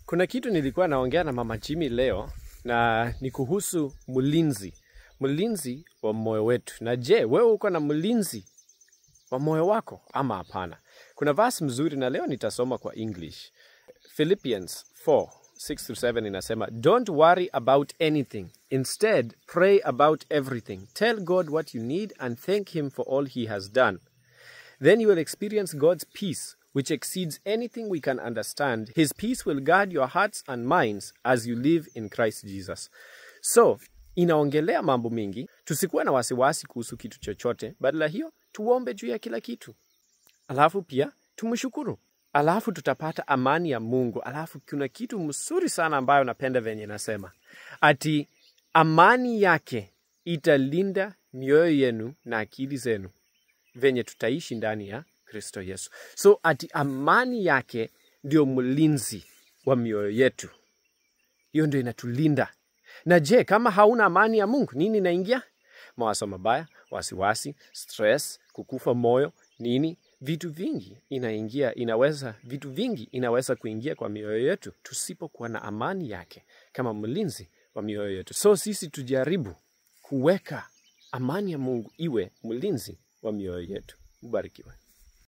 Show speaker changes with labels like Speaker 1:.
Speaker 1: Kuna kitu nilikuwa naongea na Mama Jimmy leo na ni kuhusu mlinzi. Mlinzi wa moyo wetu. Na je, wewe uko na mlinzi wa moyo wako ama hapana? Kuna verse mzuri na leo nitasoma kwa English. Philippians 4:6-7 inasema, "Don't worry about anything. Instead, pray about everything. Tell God what you need and thank him for all he has done. Then you will experience God's peace, which exceeds anything we can understand. His peace will guard your hearts and minds as you live in Christ Jesus." So, inaongelea mambo mingi. Tusikuwa na wasiwasi kuhusu kitu chochote. Badala hiyo, tuombe juu ya kila kitu. Alafu pia, tumshukuru. Alafu tutapata amani ya Mungu. Alafu kuna kitu mzuri sana ambayo napenda venye nasema. Ati amani yake italinda mioyo yenu na akili zenu. Venye tutaishi ndani ya Kristo Yesu. So ati amani yake ndio mlinzi wa mioyo yetu. Hiyo ndio inatulinda. Na je, kama hauna amani ya Mungu, nini inaingia? Mawazo mabaya, wasiwasi, stress, kukufa moyo, nini? Vitu vingi inaweza kuingia kwa mioyo yetu tusipokuwa na amani yake kama mlinzi wa mioyo yetu. So sisi tujaribu kuweka amani ya Mungu iwe mlinzi wa mioyo yetu. Mbarikiwe.